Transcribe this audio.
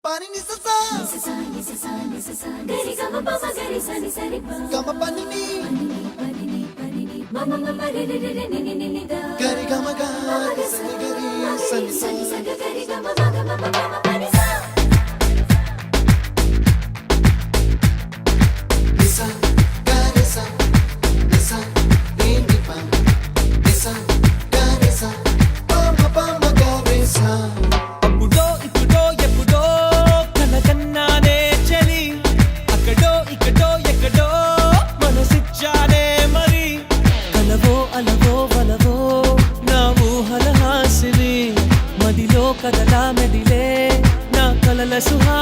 Pani ni sa sa gari gama pa gari sa ni sa ri pa gama pani ni mama mama re re re ni ni ni da gari gama ga sa ni gari sa ni sa gari gama mama mama pani sa nisa gari sa nisa ni pa nisa gari sa mama mama gari sa కదలా మెదిలే నా కలల సుహా